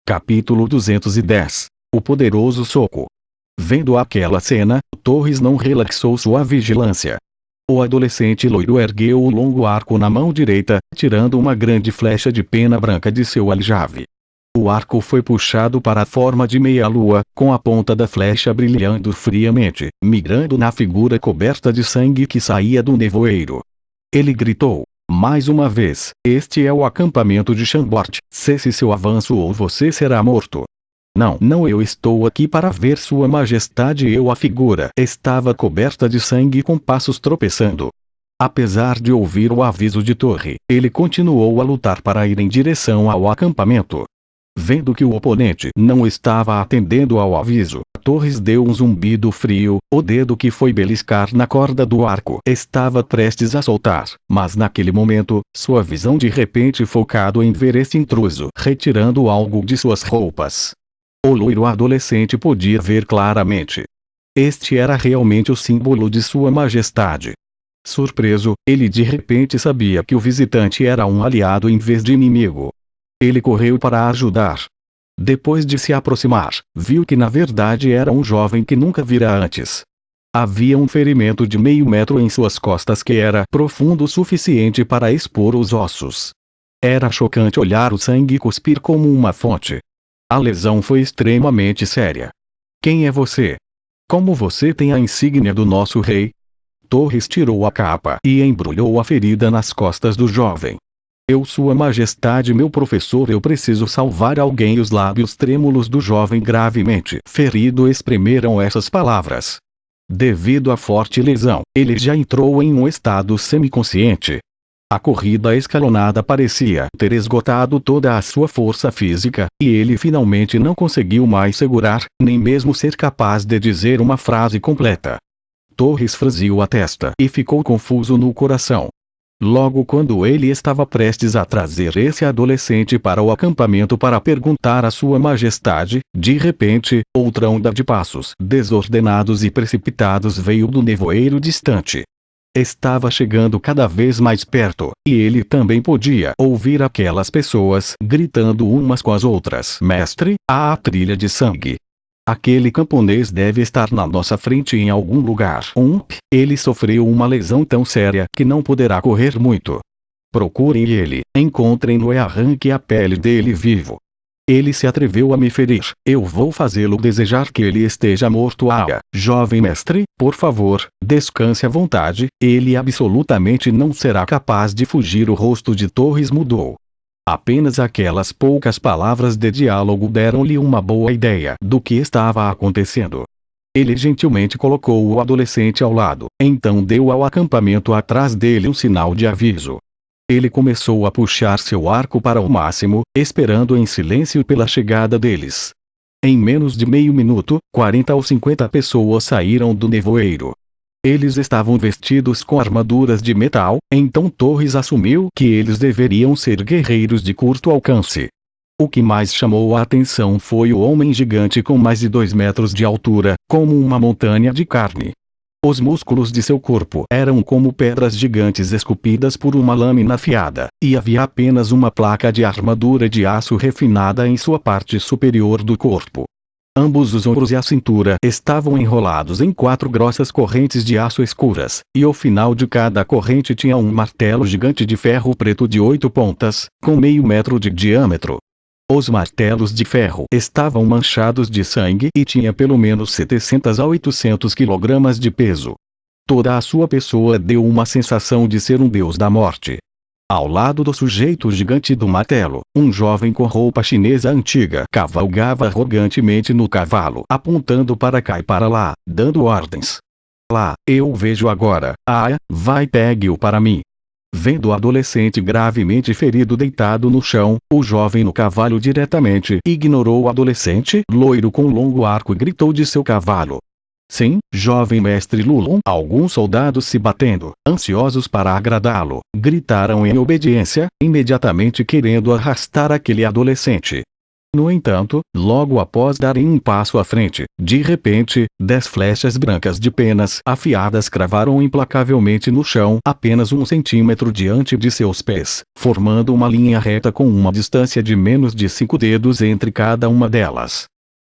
Capítulo 210. O poderoso soco. Vendo aquela cena, Torres não relaxou sua vigilância. O adolescente loiro ergueu o longo arco na mão direita, tirando uma grande flecha de pena branca de seu aljave. O arco foi puxado para a forma de meia-lua, com a ponta da flecha brilhando friamente, migrando na figura coberta de sangue que saía do nevoeiro. Ele gritou: mais uma vez, este é o acampamento de Chambord. Cesse seu avanço ou você será morto. Não, eu estou aqui para ver sua majestade. A figura estava coberta de sangue com passos tropeçando. Apesar de ouvir o aviso de Torre, ele continuou a lutar para ir em direção ao acampamento. Vendo que o oponente não estava atendendo ao aviso, Torres deu um zumbido frio. O dedo que foi beliscar na corda do arco estava prestes a soltar, mas naquele momento, sua visão de repente focado em ver esse intruso retirando algo de suas roupas. O loiro adolescente podia ver claramente. Este era realmente o símbolo de sua majestade. Surpreso, ele de repente sabia que o visitante era um aliado em vez de inimigo. Ele correu para ajudar. Depois de se aproximar, viu que na verdade era um jovem que nunca vira antes. Havia um ferimento de meio metro em suas costas que era profundo o suficiente para expor os ossos. Era chocante olhar o sangue cuspir como uma fonte. A lesão foi extremamente séria. Quem é você? Como você tem a insígnia do nosso rei? Torres tirou a capa e embrulhou a ferida nas costas do jovem. Sua majestade, meu professor, eu preciso salvar alguém. Os lábios trêmulos do jovem gravemente ferido espremeram essas palavras. Devido à forte lesão, ele já entrou em um estado semiconsciente. A corrida escalonada parecia ter esgotado toda a sua força física, e ele finalmente não conseguiu mais segurar, nem mesmo ser capaz de dizer uma frase completa. Torres franziu a testa e ficou confuso no coração. Logo quando ele estava prestes a trazer esse adolescente para o acampamento para perguntar à sua majestade, de repente, outra onda de passos desordenados e precipitados veio do nevoeiro distante. Estava chegando cada vez mais perto, e ele também podia ouvir aquelas pessoas gritando umas com as outras. Mestre, há a trilha de sangue. Aquele camponês deve estar na nossa frente em algum lugar. Ele sofreu uma lesão tão séria que não poderá correr muito. Procurem ele, encontrem-no e arranque a pele dele vivo. Ele se atreveu a me ferir, eu vou fazê-lo desejar que ele esteja morto. Jovem mestre, por favor, descanse à vontade, ele absolutamente não será capaz de fugir. O rosto de Torres mudou. Apenas aquelas poucas palavras de diálogo deram-lhe uma boa ideia do que estava acontecendo. Ele gentilmente colocou o adolescente ao lado, então deu ao acampamento atrás dele um sinal de aviso. Ele começou a puxar seu arco para o máximo, esperando em silêncio pela chegada deles. Em menos de meio minuto, 40 ou 50 pessoas saíram do nevoeiro. Eles estavam vestidos com armaduras de metal, então Torres assumiu que eles deveriam ser guerreiros de curto alcance. O que mais chamou a atenção foi o homem gigante com mais de 2 metros de altura, como uma montanha de carne. Os músculos de seu corpo eram como pedras gigantes esculpidas por uma lâmina afiada, e havia apenas uma placa de armadura de aço refinada em sua parte superior do corpo. Ambos os ombros e a cintura estavam enrolados em 4 grossas correntes de aço escuras, e ao final de cada corrente tinha um martelo gigante de ferro preto de 8 pontas, com meio metro de diâmetro. Os martelos de ferro estavam manchados de sangue e tinha pelo menos 700 a 800 quilogramas de peso. Toda a sua pessoa deu uma sensação de ser um deus da morte. Ao lado do sujeito gigante do martelo, um jovem com roupa chinesa antiga cavalgava arrogantemente no cavalo, apontando para cá e para lá, dando ordens. Lá, eu vejo agora. Vai, pegue-o para mim. Vendo o adolescente gravemente ferido deitado no chão, o jovem no cavalo diretamente ignorou o adolescente loiro com longo arco e gritou de seu cavalo. Sim, jovem mestre Lulon. Alguns soldados se batendo, ansiosos para agradá-lo, gritaram em obediência, imediatamente querendo arrastar aquele adolescente. No entanto, logo após darem um passo à frente, de repente, 10 flechas brancas de penas afiadas cravaram implacavelmente no chão apenas 1 centímetro diante de seus pés, formando uma linha reta com uma distância de menos de 5 dedos entre cada uma delas.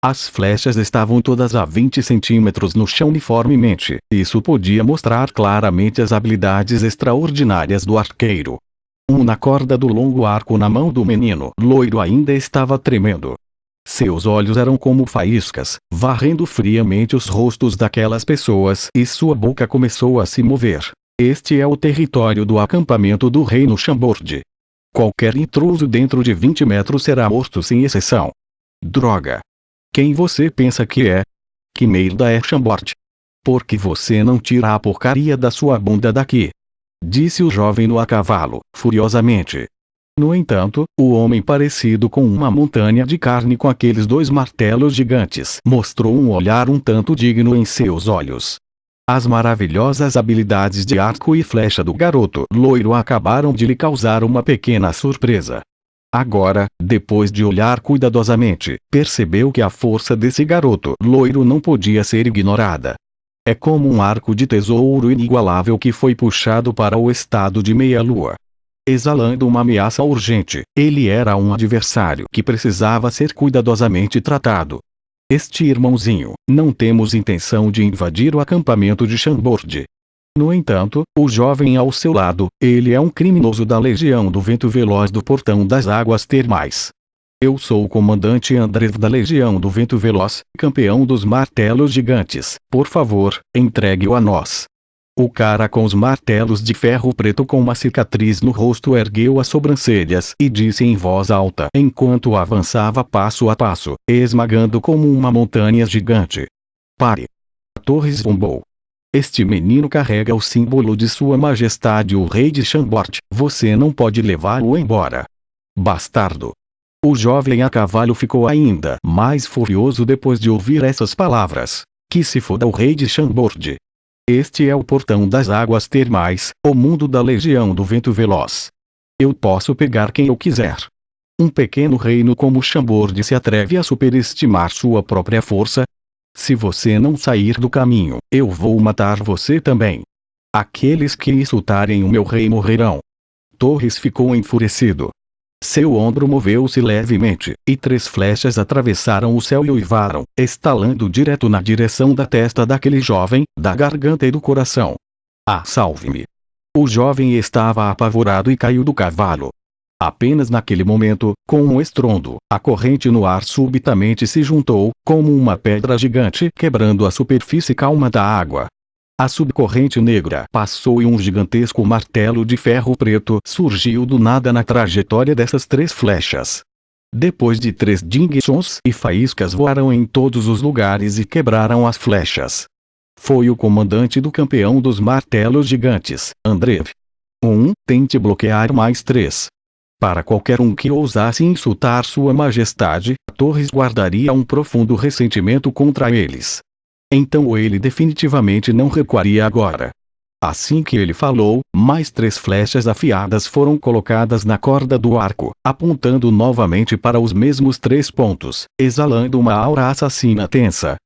As flechas estavam todas a 20 centímetros no chão uniformemente. Isso podia mostrar claramente as habilidades extraordinárias do arqueiro. Na corda do longo arco na mão do menino loiro ainda estava tremendo. Seus olhos eram como faíscas, varrendo friamente os rostos daquelas pessoas, e sua boca começou a se mover. Este é o território do acampamento do reino Chambord. Qualquer intruso dentro de 20 metros será morto sem exceção. Droga! Quem você pensa que é? Que merda é Chambord? Por que você não tira a porcaria da sua bunda daqui? Disse o jovem no a cavalo, furiosamente. No entanto, o homem parecido com uma montanha de carne com aqueles 2 martelos gigantes mostrou um olhar um tanto digno em seus olhos. As maravilhosas habilidades de arco e flecha do garoto loiro acabaram de lhe causar uma pequena surpresa. Agora, depois de olhar cuidadosamente, percebeu que a força desse garoto loiro não podia ser ignorada. É como um arco de tesouro inigualável que foi puxado para o estado de meia-lua. Exalando uma ameaça urgente, ele era um adversário que precisava ser cuidadosamente tratado. Este irmãozinho, não temos intenção de invadir o acampamento de Chambord. No entanto, o jovem ao seu lado, ele é um criminoso da Legião do Vento Veloz do Portão das Águas Termais. Eu sou o comandante Andrev da Legião do Vento Veloz, campeão dos martelos gigantes. Por favor, entregue-o a nós. O cara com os martelos de ferro preto com uma cicatriz no rosto ergueu as sobrancelhas e disse em voz alta enquanto avançava passo a passo, esmagando como uma montanha gigante. Pare! A torre zombou. Este menino carrega o símbolo de Sua Majestade o Rei de Chambord. Você não pode levá-lo embora. Bastardo! O jovem a cavalo ficou ainda mais furioso depois de ouvir essas palavras. Que se foda o Rei de Chambord. Este é o Portão das Águas Termais, o mundo da Legião do Vento Veloz. Eu posso pegar quem eu quiser. Um pequeno reino como Chambord se atreve a superestimar sua própria força? Se você não sair do caminho, eu vou matar você também. Aqueles que insultarem o meu rei morrerão. Torres ficou enfurecido. Seu ombro moveu-se levemente, e 3 flechas atravessaram o céu e uivaram, estalando direto na direção da testa daquele jovem, da garganta e do coração. Ah, salve-me! O jovem estava apavorado e caiu do cavalo. Apenas naquele momento, com um estrondo, a corrente no ar subitamente se juntou, como uma pedra gigante quebrando a superfície calma da água. A subcorrente negra passou e um gigantesco martelo de ferro preto surgiu do nada na trajetória dessas 3 flechas. Depois de 3 ding-sons e faíscas voaram em todos os lugares e quebraram as flechas. Foi o comandante do campeão dos martelos gigantes, Andrev. Tente bloquear mais 3. Para qualquer um que ousasse insultar Sua Majestade, Torres guardaria um profundo ressentimento contra eles. Então ele definitivamente não recuaria agora. Assim que ele falou, mais 3 flechas afiadas foram colocadas na corda do arco, apontando novamente para os mesmos 3 pontos, exalando uma aura assassina tensa.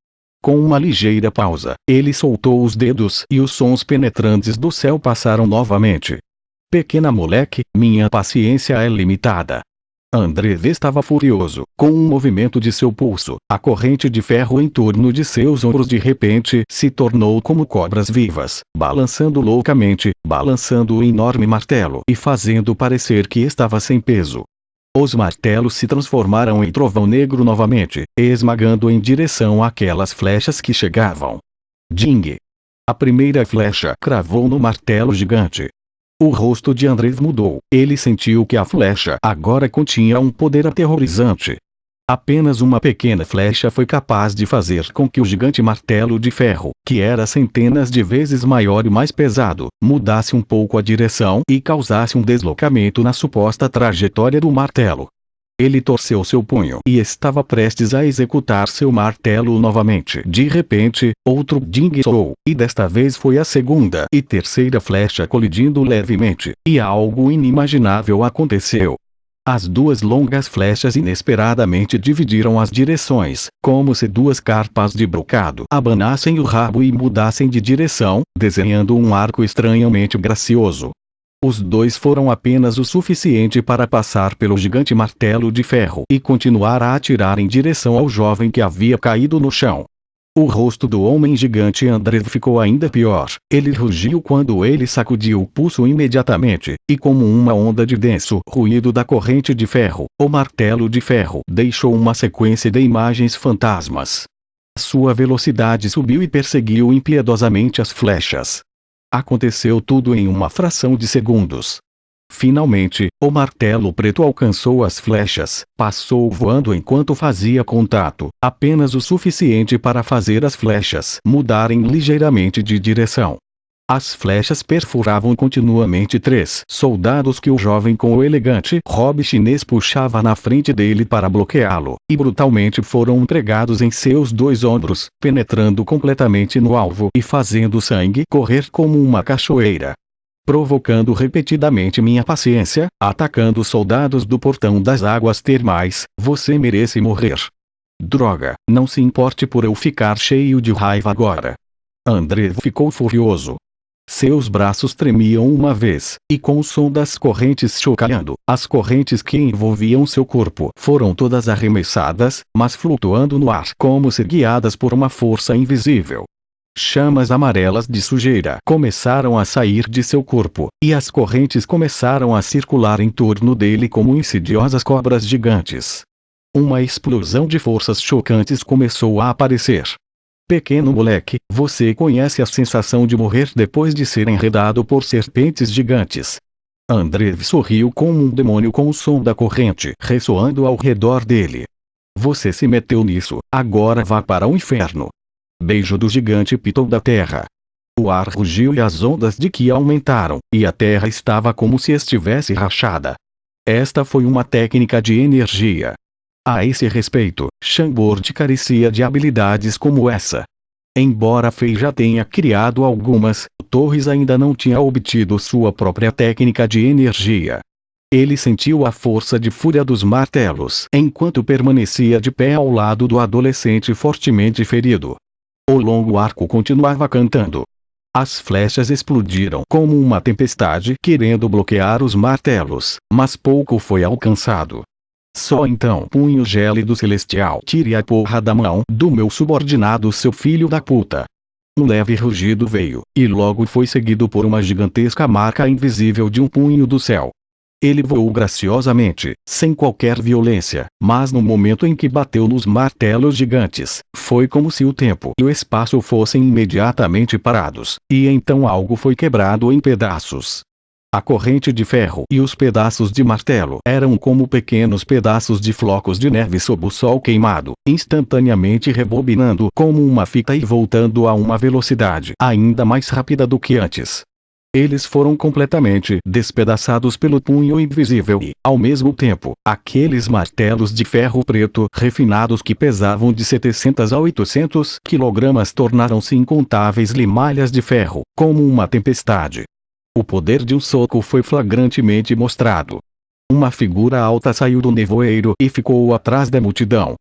Com uma ligeira pausa, ele soltou os dedos e os sons penetrantes do céu passaram novamente. Pequena moleque, minha paciência é limitada. Andrev estava furioso. Com um movimento de seu pulso, a corrente de ferro em torno de seus ombros de repente se tornou como cobras vivas, balançando loucamente, balançando o enorme martelo e fazendo parecer que estava sem peso. Os martelos se transformaram em trovão negro novamente, esmagando em direção àquelas flechas que chegavam. Ding! A primeira flecha cravou no martelo gigante. O rosto de Andrev mudou. Ele sentiu que a flecha agora continha um poder aterrorizante. Apenas uma pequena flecha foi capaz de fazer com que o gigante martelo de ferro, que era centenas de vezes maior e mais pesado, mudasse um pouco a direção e causasse um deslocamento na suposta trajetória do martelo. Ele torceu seu punho e estava prestes a executar seu martelo novamente. De repente, outro ding soou, e desta vez foi a segunda e terceira flecha colidindo levemente, e algo inimaginável aconteceu. As duas longas flechas inesperadamente dividiram as direções, como se duas carpas de brocado abanassem o rabo e mudassem de direção, desenhando um arco estranhamente gracioso. Os dois foram apenas o suficiente para passar pelo gigante martelo de ferro e continuar a atirar em direção ao jovem que havia caído no chão. O rosto do homem gigante Andrev ficou ainda pior. Ele rugiu quando ele sacudiu o pulso imediatamente, e como uma onda de denso ruído da corrente de ferro, o martelo de ferro deixou uma sequência de imagens fantasmas. Sua velocidade subiu e perseguiu impiedosamente as flechas. Aconteceu tudo em uma fração de segundos. Finalmente, o martelo preto alcançou as flechas, passou voando enquanto fazia contato, apenas o suficiente para fazer as flechas mudarem ligeiramente de direção. As flechas perfuravam continuamente três soldados que o jovem com o elegante robe chinês puxava na frente dele para bloqueá-lo, e brutalmente foram empregados em seus dois ombros, penetrando completamente no alvo e fazendo sangue correr como uma cachoeira. Provocando repetidamente minha paciência, atacando soldados do portão das águas termais, você merece morrer. Droga, não se importe por eu ficar cheio de raiva agora. Andrev ficou furioso. Seus braços tremiam uma vez, e com o som das correntes chocalhando, as correntes que envolviam seu corpo foram todas arremessadas, mas flutuando no ar como se guiadas por uma força invisível. Chamas amarelas de sujeira começaram a sair de seu corpo, e as correntes começaram a circular em torno dele como insidiosas cobras gigantes. Uma explosão de forças chocantes começou a aparecer. Pequeno moleque, você conhece a sensação de morrer depois de ser enredado por serpentes gigantes. Andrev sorriu como um demônio com o som da corrente ressoando ao redor dele. Você se meteu nisso, agora vá para o inferno. Beijo do gigante pitou da terra. O ar rugiu e as ondas de Ki aumentaram, e a terra estava como se estivesse rachada. Esta foi uma técnica de energia. A esse respeito, Chambord carecia de habilidades como essa. Embora Fei já tenha criado algumas, Torres ainda não tinha obtido sua própria técnica de energia. Ele sentiu a força de fúria dos martelos enquanto permanecia de pé ao lado do adolescente fortemente ferido. O longo arco continuava cantando. As flechas explodiram como uma tempestade querendo bloquear os martelos, mas pouco foi alcançado. Só então punho gélido celestial tire a porra da mão do meu subordinado seu filho da puta. Um leve rugido veio, e logo foi seguido por uma gigantesca marca invisível de um punho do céu. Ele voou graciosamente, sem qualquer violência, mas no momento em que bateu nos martelos gigantes, foi como se o tempo e o espaço fossem imediatamente parados, e então algo foi quebrado em pedaços. A corrente de ferro e os pedaços de martelo eram como pequenos pedaços de flocos de neve sob o sol queimado, instantaneamente rebobinando como uma fita e voltando a uma velocidade ainda mais rápida do que antes. Eles foram completamente despedaçados pelo punho invisível e, ao mesmo tempo, aqueles martelos de ferro preto refinados que pesavam de 700 a 800 kg tornaram-se incontáveis limalhas de ferro, como uma tempestade. O poder de um soco foi flagrantemente mostrado. Uma figura alta saiu do nevoeiro e ficou atrás da multidão,